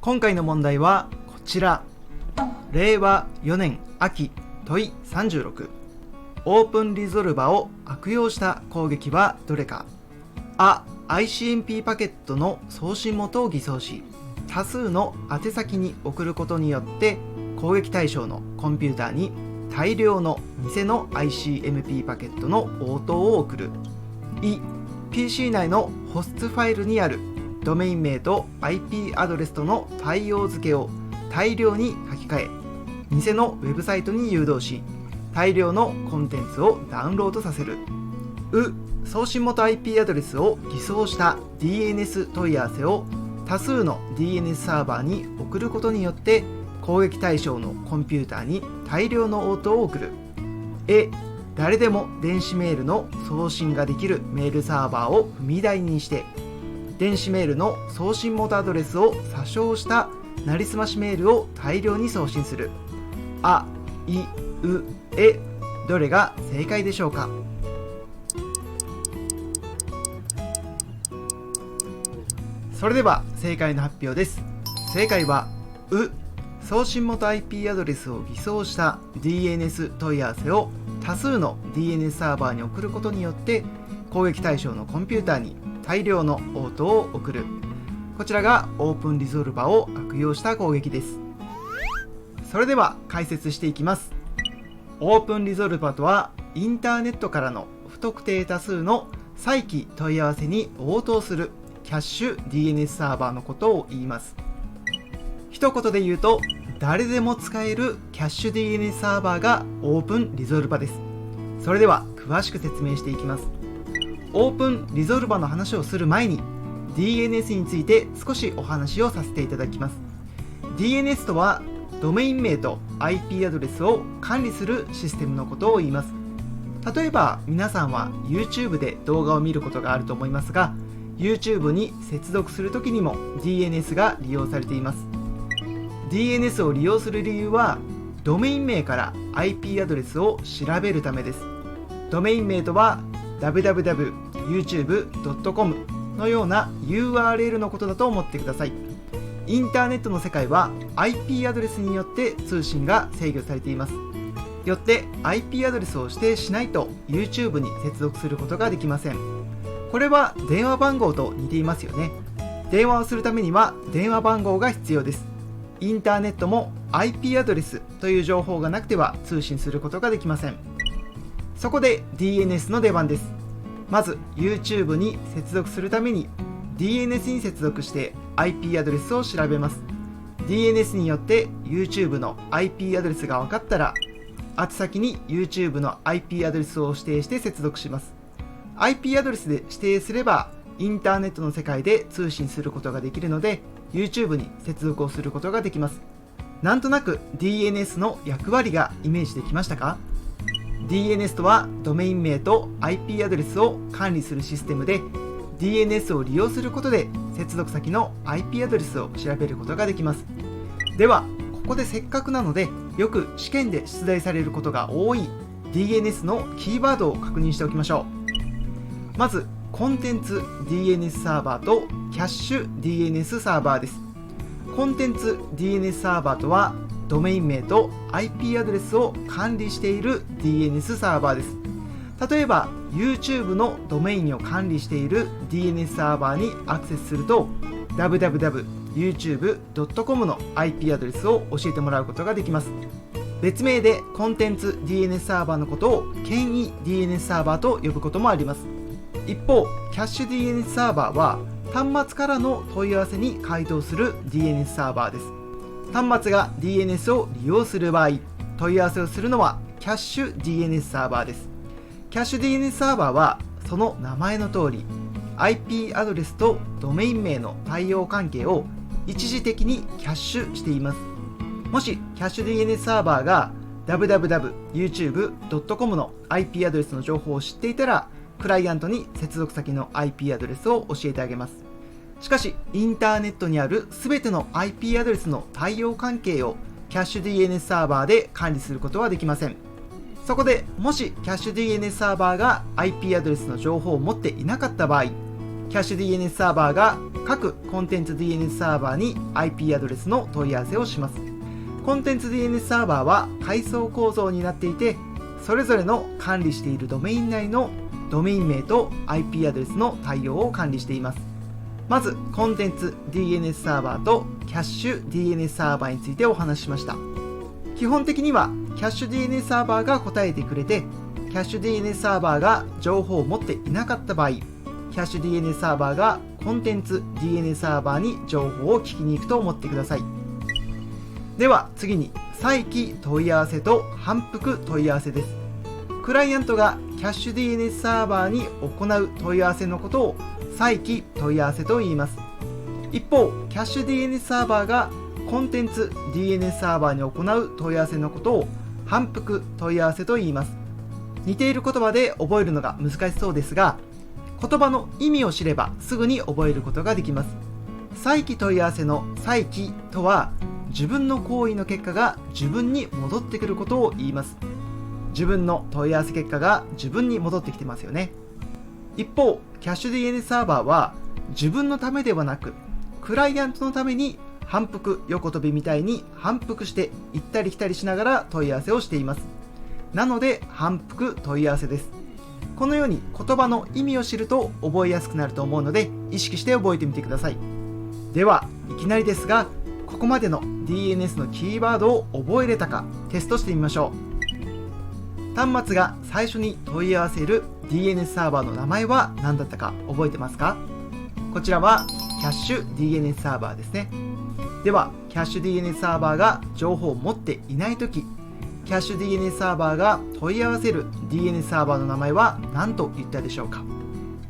今回の問題はこちら。令和4年秋問い36。オープンリゾルバを悪用した攻撃はどれか。あ、ICMP パケットの送信元を偽装し、多数の宛先に送ることによって攻撃対象のコンピューターに大量の偽の ICMP パケットの応答を送る。い、PC 内のホストファイルにあるドメイン名と IP アドレスとの対応付けを大量に書き換え、偽のウェブサイトに誘導し、大量のコンテンツをダウンロードさせる。う、送信元 IP アドレスを偽装した DNS 問い合わせを多数の DNS サーバーに送ることによって攻撃対象のコンピューターに大量の応答を送る。誰でも電子メールの送信ができるメールサーバーを踏み台にして電子メールの送信元アドレスを詐称したなりすましメールを大量に送信する。あ、い、う、どれが正解でしょうか。それでは正解の発表です。正解はう、送信元 IP アドレスを偽装した DNS 問い合わせを多数の DNS サーバーに送ることによって攻撃対象のコンピューターに大量の応答を送る。こちらがオープンリゾルバを悪用した攻撃です。それでは解説していきます。オープンリゾルバとはインターネットからの不特定多数の再起問い合わせに応答するキャッシュ DNS サーバーのことを言います。一言で言うと、誰でも使えるキャッシュ DNS サーバーがオープンリゾルバです。それでは詳しく説明していきます。オープンリゾルバの話をする前に DNS について少しお話をさせていただきます。 DNS とはドメイン名と IP アドレスを管理するシステムのことを言います。例えば皆さんは YouTube で動画を見ることがあると思いますが、 YouTube に接続するときにも DNS が利用されています。DNS を利用する理由はドメイン名から IP アドレスを調べるためです。ドメイン名とは www.youtube.com のような URL のことだと思ってください。インターネットの世界は IP アドレスによって通信が制御されています。よって IP アドレスを指定しないと YouTube に接続することができません。これは電話番号と似ていますよね。電話をするためには電話番号が必要です。インターネットも IP アドレスという情報がなくては通信することができません。そこで DNS の出番です。まず YouTube に接続するために DNS に接続して IP アドレスを調べます。 DNS によって YouTube の IP アドレスが分かったら宛先に YouTube の IP アドレスを指定して接続します。 IP アドレスで指定すればインターネットの世界で通信することができるので YouTube に接続をすることができます。なんとなく DNS の役割がイメージできましたか？ DNS とはドメイン名と IP アドレスを管理するシステムで DNS を利用することで接続先の IP アドレスを調べることができます。ではここでせっかくなのでよく試験で出題されることが多い DNS のキーワードを確認しておきましょう。まずコンテンツ DNS サーバーとキャッシュ DNS サーバーです。コンテンツ DNS サーバーとはドメイン名と IP アドレスを管理している DNS サーバーです。例えば YouTube のドメインを管理している DNS サーバーにアクセスすると www.youtube.com の IP アドレスを教えてもらうことができます。別名でコンテンツ DNS サーバーのことを簡易 DNS サーバーと呼ぶこともあります。一方、キャッシュ DNS サーバーは端末からの問い合わせに回答する DNS サーバーです。端末が DNS を利用する場合、問い合わせをするのはキャッシュ DNS サーバーです。キャッシュ DNS サーバーはその名前の通り IP アドレスとドメイン名の対応関係を一時的にキャッシュしています。もしキャッシュ DNS サーバーが www.youtube.com の IP アドレスの情報を知っていたらクライアントに接続先の IP アドレスを教えてあげます。しかしインターネットにあるすべての IP アドレスの対応関係をキャッシュ DNS サーバーで管理することはできません。そこでもしキャッシュ DNS サーバーが IP アドレスの情報を持っていなかった場合、キャッシュ DNS サーバーが各コンテンツ DNS サーバーに IP アドレスの問い合わせをします。コンテンツ DNS サーバーは階層構造になっていて、それぞれの管理しているドメイン内のドメイン名と IP アドレスの対応を管理しています。まずコンテンツ DNS サーバーとキャッシュ DNS サーバーについてお話ししました。基本的にはキャッシュ DNS サーバーが答えてくれて、キャッシュ DNS サーバーが情報を持っていなかった場合、キャッシュ DNS サーバーがコンテンツ DNS サーバーに情報を聞きに行くと思ってください。では次に再起問い合わせと反復問い合わせです。クライアントがキャッシュ DNS サーバーに行う問い合わせのことを再起問い合わせと言います。一方、キャッシュ DNS サーバーがコンテンツ DNS サーバーに行う問い合わせのことを反復問い合わせと言います。似ている言葉で覚えるのが難しそうですが、言葉の意味を知ればすぐに覚えることができます。再起問い合わせの再起とは、自分の行為の結果が自分に戻ってくることを言います。自分の問い合わせ結果が自分に戻ってきてますよね。一方、キャッシュ DNS サーバーは自分のためではなく、クライアントのために反復横跳びみたいに反復して行ったり来たりしながら問い合わせをしています。なので反復問い合わせです。このように言葉の意味を知ると覚えやすくなると思うので、意識して覚えてみてください。ではいきなりですが、ここまでの DNS のキーワードを覚えれたかテストしてみましょう。端末が最初に問い合わせる DNS サーバーの名前は何だったか覚えてますか？こちらはキャッシュ DNS サーバーですね。ではキャッシュ DNS サーバーが情報を持っていないとき、キャッシュ DNS サーバーが問い合わせる DNS サーバーの名前は何と言ったでしょうか？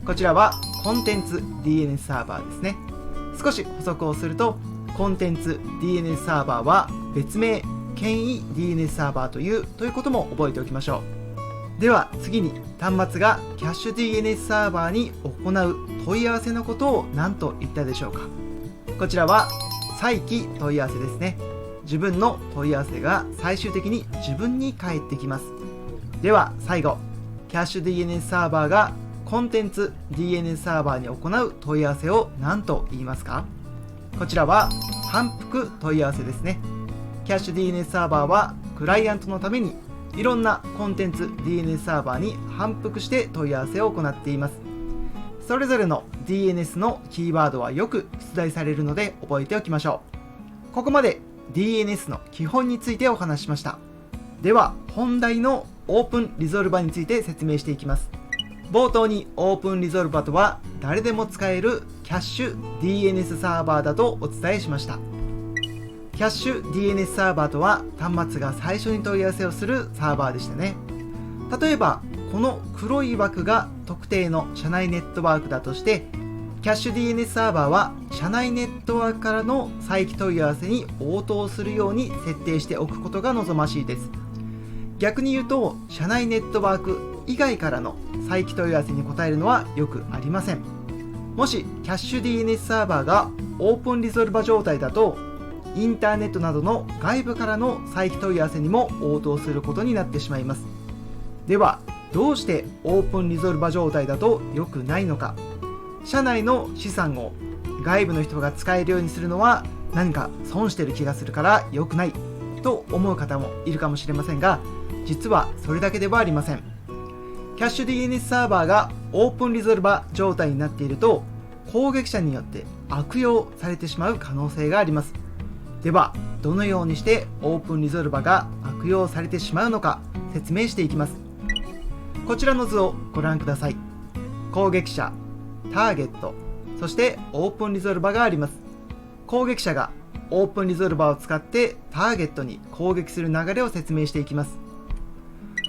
こちらはコンテンツ DNS サーバーですね。少し補足をすると、コンテンツ DNS サーバーは別名権威 DNS サーバーということも覚えておきましょう。では次に、端末がキャッシュ DNS サーバーに行う問い合わせのことを何と言ったでしょうか？こちらは再起問い合わせですね。自分の問い合わせが最終的に自分に返ってきます。では最後、キャッシュ DNS サーバーがコンテンツ DNS サーバーに行う問い合わせを何と言いますか？こちらは反復問い合わせですね。キャッシュ DNS サーバーはクライアントのためにいろんなコンテンツ DNS サーバーに反復して問い合わせを行っています。それぞれの DNS のキーワードはよく出題されるので覚えておきましょう。ここまで DNS の基本についてお話ししました。では本題のオープンリゾルバについて説明していきます。冒頭にオープンリゾルバとは誰でも使えるキャッシュ DNS サーバーだとお伝えしました。キャッシュ DNS サーバーとは端末が最初に問い合わせをするサーバーでしたね。例えばこの黒い枠が特定の社内ネットワークだとして、キャッシュ DNS サーバーは社内ネットワークからの再起問い合わせに応答するように設定しておくことが望ましいです。逆に言うと、社内ネットワーク以外からの再起問い合わせに答えるのはよくありません。もしキャッシュ DNS サーバーがオープンリゾルバ状態だと、インターネットなどの外部からの再起問い合わせにも応答することになってしまいます。ではどうしてオープンリゾルバ状態だと良くないのか。社内の資産を外部の人が使えるようにするのは何か損してる気がするから良くないと思う方もいるかもしれませんが、実はそれだけではありません。キャッシュ DNS サーバーがオープンリゾルバ状態になっていると、攻撃者によって悪用されてしまう可能性があります。ではどのようにしてオープンリゾルバが悪用されてしまうのか説明していきます。こちらの図をご覧ください。攻撃者、ターゲット、そしてオープンリゾルバがあります。攻撃者がオープンリゾルバを使ってターゲットに攻撃する流れを説明していきます。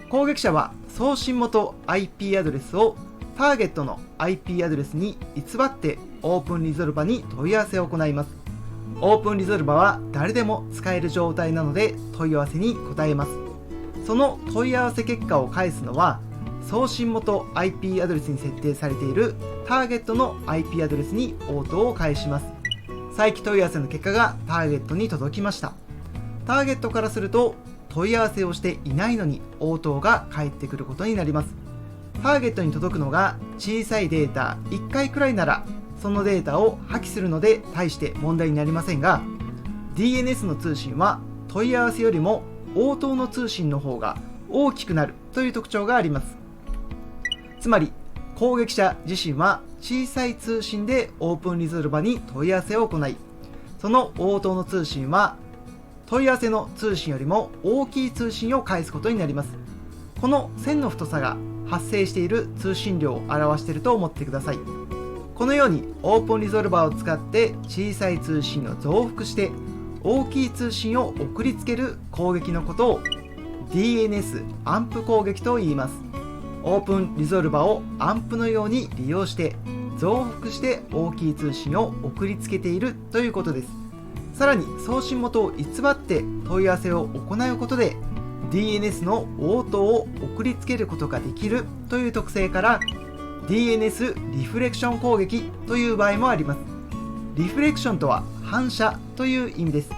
攻撃者は送信元 IP アドレスをターゲットの IP アドレスに偽ってオープンリゾルバに問い合わせを行います。オープンリゾルバは誰でも使える状態なので問い合わせに答えます。その問い合わせ結果を返すのは、送信元 IP アドレスに設定されているターゲットの IP アドレスに応答を返します。再起問い合わせの結果がターゲットに届きました。ターゲットからすると問い合わせをしていないのに応答が返ってくることになります。ターゲットに届くのが小さいデータ1回くらいなら、そのデータを破棄するので大して問題になりませんが、 DNS の通信は問い合わせよりも応答の通信の方が大きくなるという特徴があります。つまり攻撃者自身は小さい通信でオープンリゾルバに問い合わせを行い、その応答の通信は問い合わせの通信よりも大きい通信を返すことになります。この線の太さが発生している通信量を表していると思ってください。このようにオープンリゾルバーを使って小さい通信を増幅して大きい通信を送りつける攻撃のことを DNS アンプ攻撃と言います。オープンリゾルバーをアンプのように利用して増幅して大きい通信を送りつけているということです。さらに送信元を偽って問い合わせを行うことで DNS の応答を送りつけることができるという特性から DNS リフレクション攻撃という場合もあります。リフレクションとは反射という意味です。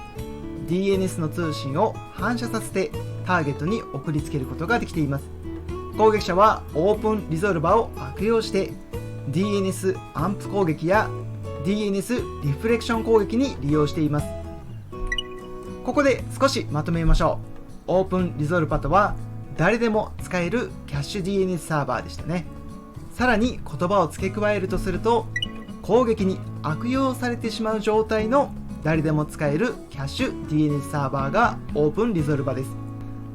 DNS の通信を反射させてターゲットに送りつけることができています。攻撃者はオープンリゾルバーを悪用して DNS アンプ攻撃や DNS リフレクション攻撃に利用しています。ここで少しまとめましょう。オープンリゾルバーとは誰でも使えるキャッシュ DNS サーバーでしたね。さらに言葉を付け加えるとすると、攻撃に悪用されてしまう状態の誰でも使えるキャッシュ DNS サーバーがオープンリゾルバーです。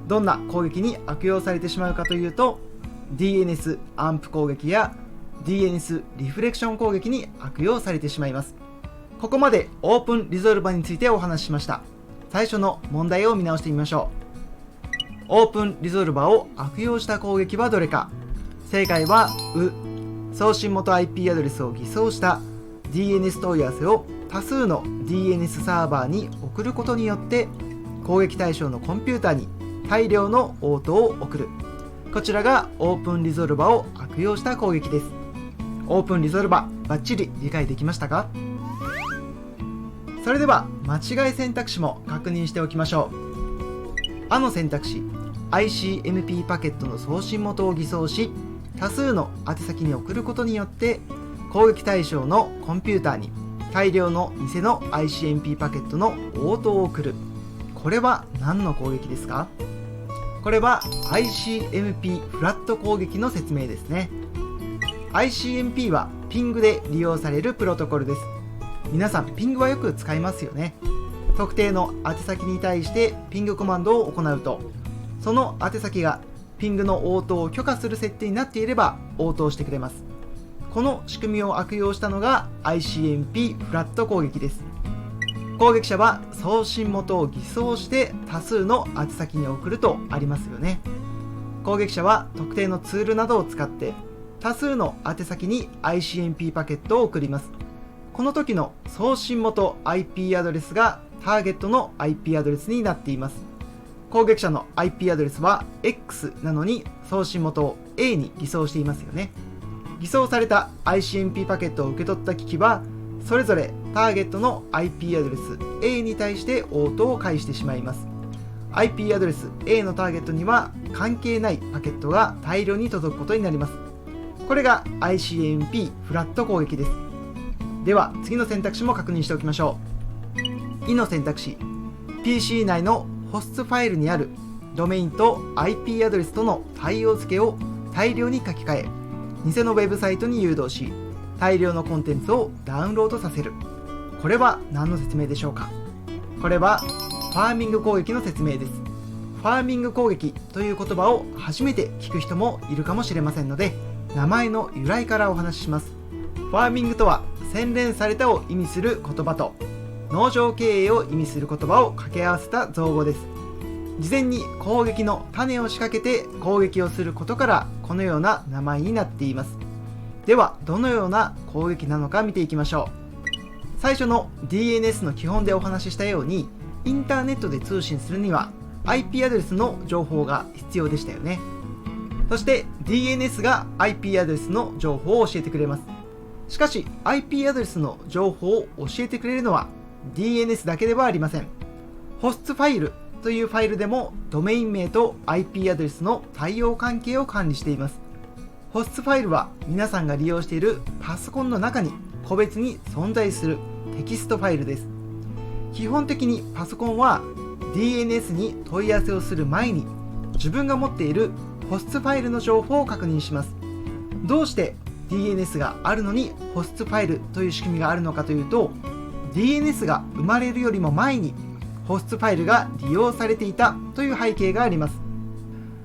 どんな攻撃に悪用されてしまうかというと、 DNS アンプ攻撃や DNS リフレクション攻撃に悪用されてしまいます。ここまでオープンリゾルバーについてお話ししました。最初の問題を見直してみましょう。オープンリゾルバーを悪用した攻撃はどれか。正解は送信元 IP アドレスを偽装した DNS 問い合わせを多数の DNS サーバーに送ることによって攻撃対象のコンピューターに大量の応答を送る。こちらがオープンリゾルバーを悪用した攻撃です。オープンリゾルバーバッチリ理解できましたか？それでは間違い選択肢も確認しておきましょう。の選択肢 ICMP パケットの送信元を偽装し多数の宛先に送ることによって攻撃対象のコンピューターに大量の偽の ICMP パケットの応答を送る。これは何の攻撃ですか？これは ICMP フラット攻撃の説明ですね。 ICMP はピングで利用されるプロトコルです。皆さんピングはよく使いますよね。特定の宛先に対してピングコマンドを行うと、その宛先がピングの応答を許可する設定になっていれば応答してくれます。この仕組みを悪用したのが ICMP フラット攻撃です。攻撃者は送信元を偽装して多数の宛先に送るとありますよね。攻撃者は特定のツールなどを使って多数の宛先に ICMP パケットを送ります。この時の送信元 IP アドレスがターゲットの IP アドレスになっています。攻撃者の IP アドレスは X なのに送信元を A に偽装していますよね。偽装された ICMP パケットを受け取った機器はそれぞれターゲットの IP アドレス A に対して応答を返してしまいます。 IP アドレス A のターゲットには関係ないパケットが大量に届くことになります。これが ICMP フラット攻撃です。では次の選択肢も確認しておきましょう。の選択肢 PC 内のホストファイルにあるドメインと IP アドレスとの対応付けを大量に書き換え偽のウェブサイトに誘導し大量のコンテンツをダウンロードさせる。これは何の説明でしょうか？これはファーミング攻撃の説明です。ファーミング攻撃という言葉を初めて聞く人もいるかもしれませんので、名前の由来からお話しします。ファーミングとは洗練されたを意味する言葉と農場経営を意味する言葉を掛け合わせた造語です。事前に攻撃の種を仕掛けて攻撃をすることからこのような名前になっています。ではどのような攻撃なのか見ていきましょう。最初の DNS の基本でお話ししたようにインターネットで通信するには IP アドレスの情報が必要でしたよね。そして DNS が IP アドレスの情報を教えてくれます。しかし IP アドレスの情報を教えてくれるのは DNS だけではありません。ホストファイルというファイルでもドメイン名と IP アドレスの対応関係を管理しています。ホストファイルは皆さんが利用しているパソコンの中に個別に存在するテキストファイルです。基本的にパソコンは DNS に問い合わせをする前に自分が持っているホストファイルの情報を確認します。どうして DNS があるのにホストファイルという仕組みがあるのかというと、 DNS が生まれるよりも前にホストファイルが利用されていたという背景があります。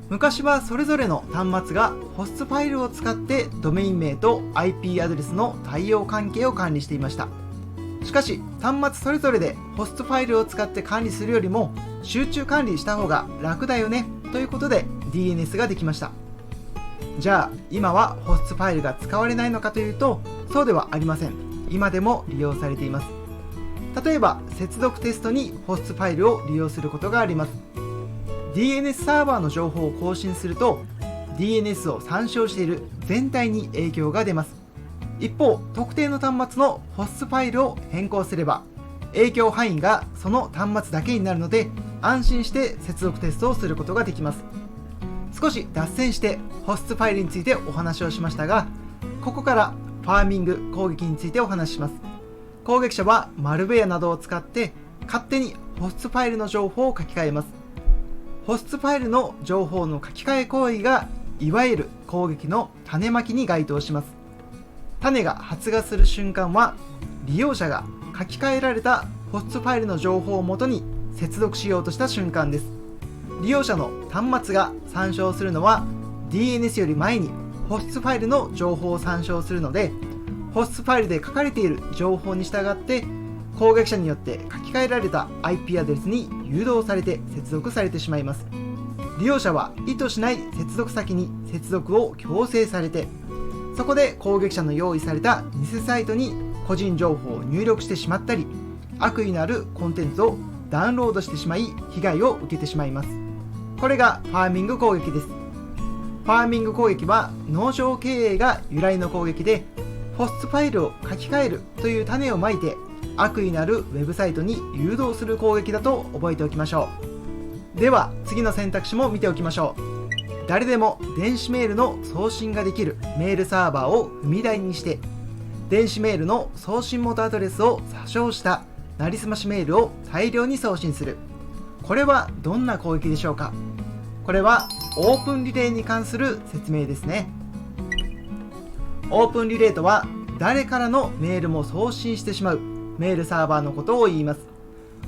昔はそれぞれの端末がホストファイルを使ってドメイン名と IP アドレスの対応関係を管理していました。しかし端末それぞれでホストファイルを使って管理するよりも集中管理した方が楽だよねということで DNS ができました。じゃあ今はホストファイルが使われないのかというと、そうではありません。今でも利用されています。例えば接続テストにホストファイルを利用することがあります。 DNS サーバーの情報を更新すると DNS を参照している全体に影響が出ます。一方、特定の端末のホストファイルを変更すれば影響範囲がその端末だけになるので、安心して接続テストをすることができます。少し脱線してホストファイルについてお話をしましたが、ここからファーミング攻撃についてお話しします。攻撃者はマルウェアなどを使って勝手にホストファイルの情報を書き換えます。ホストファイルの情報の書き換え行為がいわゆる攻撃の種まきに該当します。種が発芽する瞬間は利用者が書き換えられたホストファイルの情報をもとに接続しようとした瞬間です。利用者の端末が参照するのは DNS より前にホストファイルの情報を参照するので、ホストファイルで書かれている情報に従って攻撃者によって書き換えられた IP アドレスに誘導されて接続されてしまいます。利用者は意図しない接続先に接続を強制されて、そこで攻撃者の用意された偽サイトに個人情報を入力してしまったり、悪意のあるコンテンツをダウンロードしてしまい被害を受けてしまいます。これがファーミング攻撃です。ファーミング攻撃は農場経営が由来の攻撃で、ホストファイルを書き換えるという種をまいて悪意のあるウェブサイトに誘導する攻撃だと覚えておきましょう。では次の選択肢も見ておきましょう。誰でも電子メールの送信ができるメールサーバーを踏み台にして、電子メールの送信元アドレスを詐称したなりすましメールを大量に送信する。これはどんな攻撃でしょうか。これはオープンリレーに関する説明ですね。オープンリレーとは誰からのメールも送信してしまうメールサーバーのことを言います。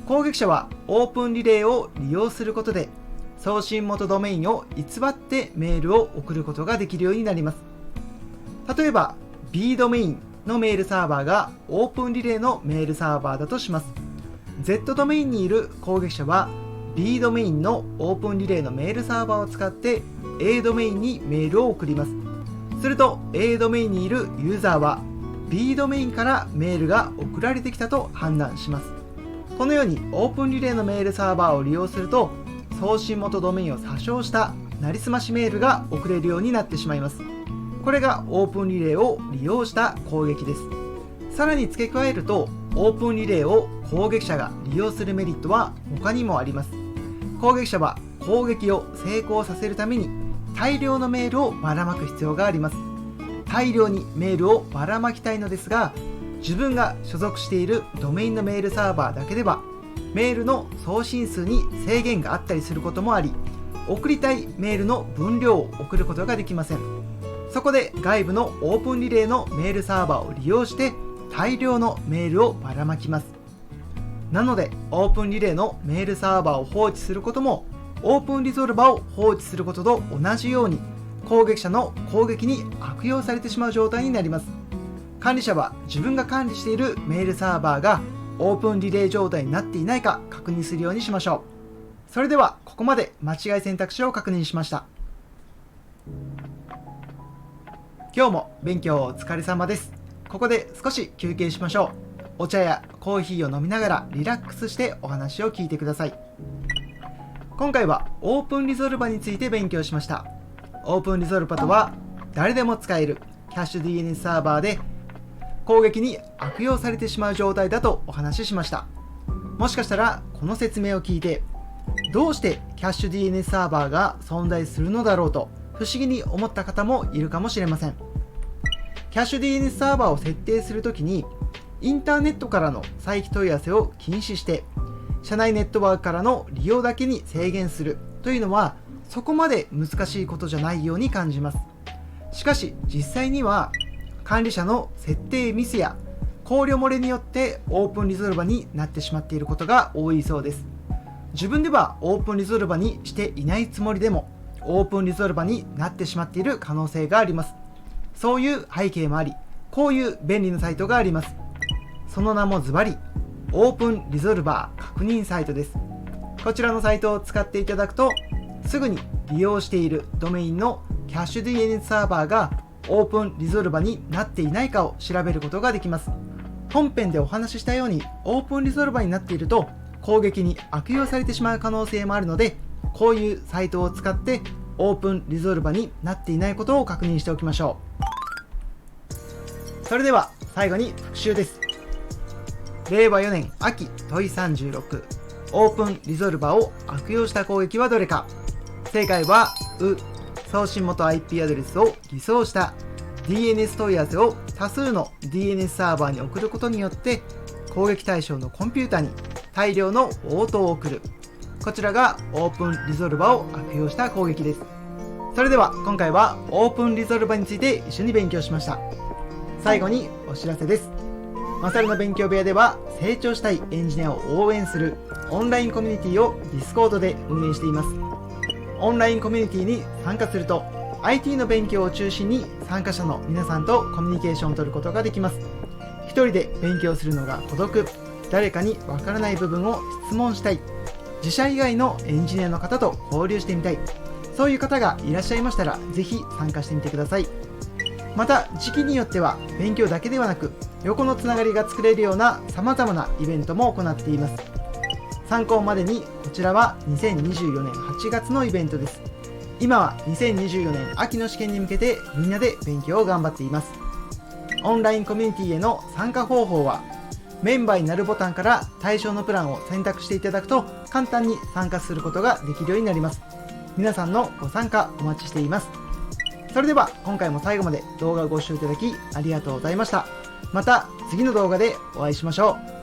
攻撃者はオープンリレーを利用することで送信元ドメインを偽ってメールを送ることができるようになります。例えば B ドメインのメールサーバーがオープンリレーのメールサーバーだとします。 Z ドメインにいる攻撃者は B ドメインのオープンリレーのメールサーバーを使って A ドメインにメールを送ります。すると A ドメインにいるユーザーは B ドメインからメールが送られてきたと判断します。このようにオープンリレーのメールサーバーを利用すると送信元ドメインを詐称したなりすましメールが送れるようになってしまいます。これがオープンリレーを利用した攻撃です。さらに付け加えるとオープンリレーを攻撃者が利用するメリットは他にもあります。攻撃者は攻撃を成功させるために大量のメールをばらまく必要があります。大量にメールをばらまきたいのですが、自分が所属しているドメインのメールサーバーだけではメールの送信数に制限があったりすることもあり、送りたいメールの分量を送ることができません。そこで外部のオープンリレーのメールサーバーを利用して大量のメールをばらまきます。なのでオープンリレーのメールサーバーを放置することもオープンリゾルバーを放置することと同じように攻撃者の攻撃に悪用されてしまう状態になります。管理者は自分が管理しているメールサーバーがオープンリレー状態になっていないか確認するようにしましょう。それではここまで間違い選択肢を確認しました。今日も勉強お疲れ様です。ここで少し休憩しましょう。お茶やコーヒーを飲みながらリラックスしてお話を聞いてください。今回はオープンリゾルバについて勉強しました。オープンリゾルバとは誰でも使えるキャッシュ DNS サーバーで攻撃に悪用されてしまう状態だとお話ししました。もしかしたらこの説明を聞いてどうしてキャッシュ DNS サーバーが存在するのだろうと不思議に思った方もいるかもしれません。キャッシュ DNS サーバーを設定するときに、インターネットからの再起問い合わせを禁止して、社内ネットワークからの利用だけに制限するというのは、そこまで難しいことじゃないように感じます。しかし実際には、管理者の設定ミスや考慮漏れによってオープンリゾルバになってしまっていることが多いそうです。自分ではオープンリゾルバにしていないつもりでも、オープンリゾルバになってしまっている可能性があります。そういう背景もあり、こういう便利なサイトがあります。その名もズバリ、オープンリゾルバー確認サイトです。こちらのサイトを使っていただくと、すぐに利用しているドメインのキャッシュ DNS サーバーがオープンリゾルバになっていないかを調べることができます。本編でお話ししたように、オープンリゾルバになっていると攻撃に悪用されてしまう可能性もあるので、こういうサイトを使ってオープンリゾルバになっていないことを確認しておきましょう。それでは最後に復習です。令和4年秋問い36、オープンリゾルバを悪用した攻撃はどれか。正解は送信元 IP アドレスを偽装した DNS 問い合わせを多数の DNS サーバーに送ることによって攻撃対象のコンピュータに大量の応答を送る。こちらがオープンリゾルバを悪用した攻撃です。それでは今回はオープンリゾルバについて一緒に勉強しました。最後にお知らせです。マサルの勉強部屋では成長したいエンジニアを応援するオンラインコミュニティを Discord で運営しています。オンラインコミュニティに参加すると IT の勉強を中心に参加者の皆さんとコミュニケーションを取ることができます。一人で勉強するのが孤独、誰かにわからない部分を質問したい、自社以外のエンジニアの方と交流してみたい、そういう方がいらっしゃいましたらぜひ参加してみてください。また時期によっては勉強だけではなく横のつながりが作れるような様々なイベントも行っています。参考までにこちらは2024年8月のイベントです。今は2024年秋の試験に向けてみんなで勉強を頑張っています。オンラインコミュニティへの参加方法はメンバーになるボタンから対象のプランを選択していただくと簡単に参加することができるようになります。皆さんのご参加お待ちしています。それでは今回も最後まで動画をご視聴いただきありがとうございました。また次の動画でお会いしましょう。